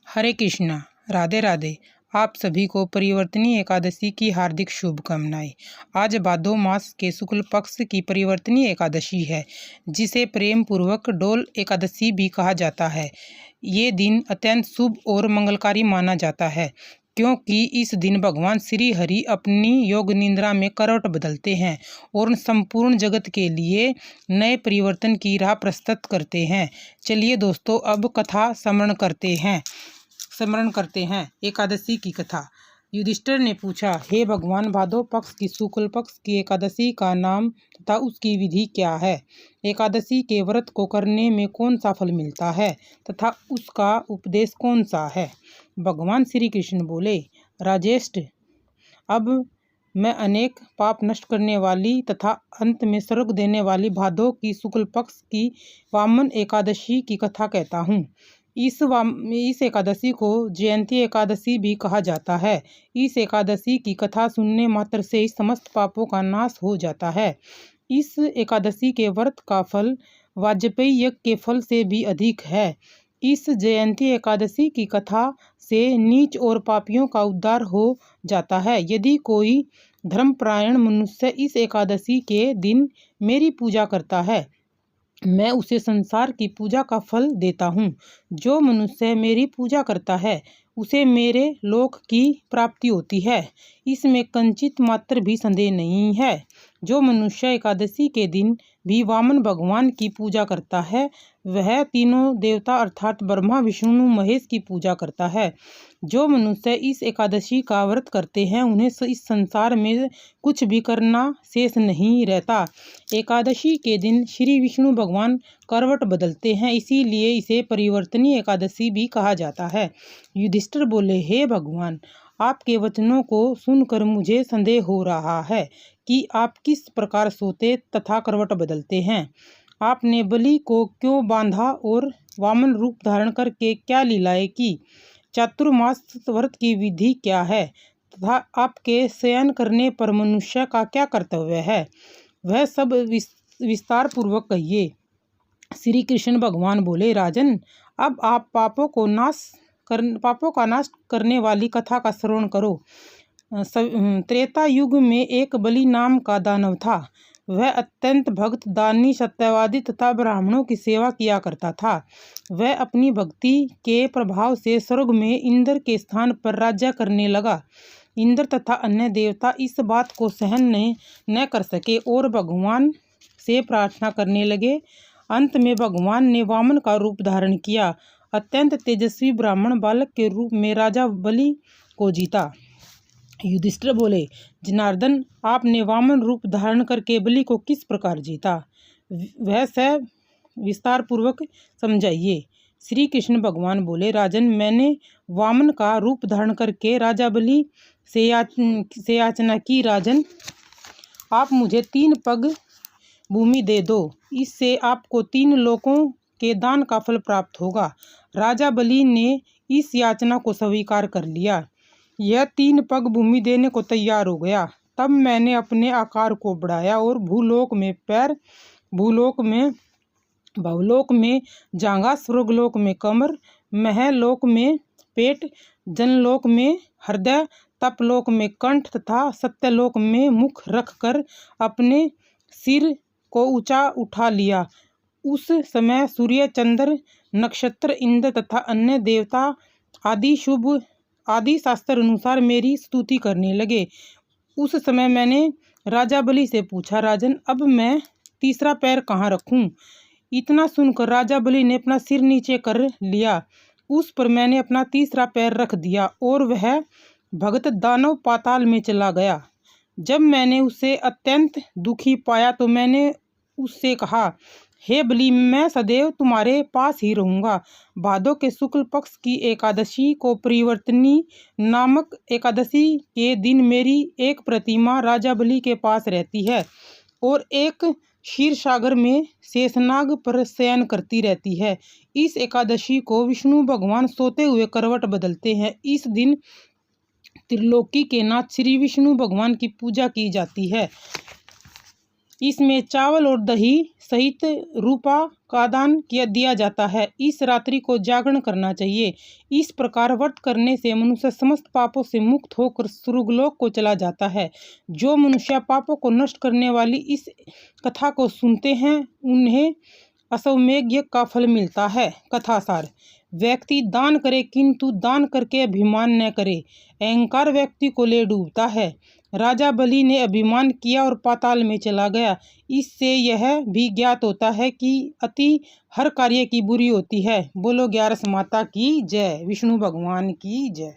हरे कृष्णा, राधे राधे। आप सभी को परिवर्तनी एकादशी की हार्दिक शुभकामनाएं। आज भादो मास के शुक्ल पक्ष की परिवर्तनी एकादशी है, जिसे प्रेम पूर्वक डोल एकादशी भी कहा जाता है। ये दिन अत्यंत शुभ और मंगलकारी माना जाता है, क्योंकि इस दिन भगवान श्री हरि अपनी योग निद्रा में करवट बदलते हैं और संपूर्ण जगत के लिए नए परिवर्तन की राह प्रस्तुत करते हैं। चलिए दोस्तों, अब कथा स्मरण करते हैं। एकादशी की कथा। युधिष्ठिर ने पूछा, हे भगवान, भादो पक्ष की शुक्ल पक्ष की एकादशी का नाम तथा उसकी विधि क्या है? एकादशी के व्रत को करने में कौन सा फल मिलता है तथा उसका उपदेश कौन सा है? भगवान श्री कृष्ण बोले, राजेष्ठ, अब मैं अनेक पाप नष्ट करने वाली तथा अंत में स्वर्ग देने वाली भादो की शुक्ल पक्ष की वामन एकादशी की कथा कहता हूँ। इस एकादशी को जयंती एकादशी भी कहा जाता है। इस एकादशी की कथा सुनने मात्र से ही समस्त पापों का नाश हो जाता है। इस एकादशी के व्रत का फल वाजपेयी यज्ञ के फल से भी अधिक है। इस जयंती एकादशी की कथा से नीच और पापियों का उद्धार हो जाता है। यदि कोई धर्मपरायण मनुष्य इस एकादशी के दिन मेरी पूजा करता है, मैं उसे संसार की पूजा का फल देता हूँ। जो मनुष्य मेरी पूजा करता है, उसे मेरे लोक की प्राप्ति होती है। इसमें कंचित मात्र भी संदेह नहीं है। जो मनुष्य एकादशी के दिन भी वामन भगवान की पूजा करता है, वह तीनों देवता अर्थात ब्रह्मा, विष्णु, महेश की पूजा करता है। जो मनुष्य इस एकादशी का व्रत करते हैं, उन्हें इस संसार में कुछ भी करना शेष नहीं रहता। एकादशी के दिन श्री विष्णु भगवान करवट बदलते हैं, इसीलिए इसे परिवर्तनी एकादशी भी कहा जाता है। युधिष्ठिर बोले, हे भगवान, आपके वचनों को सुनकर मुझे संदेह हो रहा है कि आप किस प्रकार सोते तथा करवट बदलते हैं। आपने बलि को क्यों बांधा और वामन रूप धारण करके क्या लीलाएं की? चातुर्मास व्रत की विधि क्या है तथा आपके शयन करने पर मनुष्य का क्या कर्तव्य है? वह सब विस्तार पूर्वक कहिए। श्री कृष्ण भगवान बोले, राजन, अब आप पापों का नाश करने वाली कथा का श्रवण करो। त्रेता युग में एक बलि नाम का दानव था। वह अत्यंत भक्त, दानी, सत्यवादी तथा ब्राह्मणों की सेवा किया करता था। वह अपनी भक्ति के प्रभाव से स्वर्ग में इंद्र के स्थान पर राज्य करने लगा। इंद्र तथा अन्य देवता इस बात को सहन न कर सके और भगवान से प्रार्थना करने लगे। अंत में भगवान ने वामन का रूप धारण किया। अत्यंत तेजस्वी ब्राह्मण बालक के रूप में राजा बलि को जीता। युधिष्ठिर बोले, जनार्दन, आपने वामन रूप धारण करके बलि को किस प्रकार जीता? वह सब विस्तार पूर्वक समझाइए। श्री कृष्ण भगवान बोले, राजन, मैंने वामन का रूप धारण करके राजा बलि से याचना की, राजन, आप मुझे 3 पग भूमि दे दो, इससे आपको 3 लोकों के दान का फल प्राप्त होगा। राजा बलि ने इस याचना को स्वीकार कर लिया। यह 3 पग भूमि देने को तैयार हो गया। तब मैंने अपने आकार को बढ़ाया और भूलोक में पैर, भवलोक में जांघा, स्वर्गलोक में कमर, महलोक में पेट, जनलोक में हृदय, तपलोक में कंठ तथा सत्यलोक में मुख रखकर अपने सिर को ऊंचा उठा लिया। उस समय सूर्य, चंद्र, नक्षत्र, इंद्र तथा अन्य देवता आदि शास्त्र अनुसार मेरी स्तुति करने लगे। उस समय मैंने राजा बलि से पूछा, राजन, अब मैं तीसरा पैर कहाँ रखूं? इतना सुनकर राजा बलि ने अपना सिर नीचे कर लिया। उस पर मैंने अपना तीसरा पैर रख दिया और वह भगत दानव पाताल में चला गया। जब मैंने उसे अत्यंत दुखी पाया तो मैंने उससे कहा, हे बलि, मैं सदैव तुम्हारे पास ही रहूंगा। भादो के शुक्ल पक्ष की एकादशी को परिवर्तनी नामक एकादशी के दिन मेरी एक प्रतिमा राजा बलि के पास रहती है और एक क्षीर सागर में शेषनाग पर शयन करती रहती है। इस एकादशी को विष्णु भगवान सोते हुए करवट बदलते हैं। इस दिन त्रिलोकी के नाथ श्री विष्णु भगवान की पूजा की जाती है। इसमें चावल और दही सहित रूपा का दान दिया जाता है। इस रात्रि को जागरण करना चाहिए। इस प्रकार व्रत करने से मनुष्य समस्त पापों से मुक्त होकर स्वर्गलोक को चला जाता है। जो मनुष्य पापों को नष्ट करने वाली इस कथा को सुनते हैं उन्हें अश्वमेध यज्ञ का फल मिलता है। कथा सार: व्यक्ति दान करे किंतु दान करके अभिमान न करे। अहंकार व्यक्ति को ले डूबता है। राजा बलि ने अभिमान किया और पाताल में चला गया। इससे यह भी ज्ञात होता है कि अति हर कार्य की बुरी होती है। बोलो 11 माता की जय, विष्णु भगवान की जय।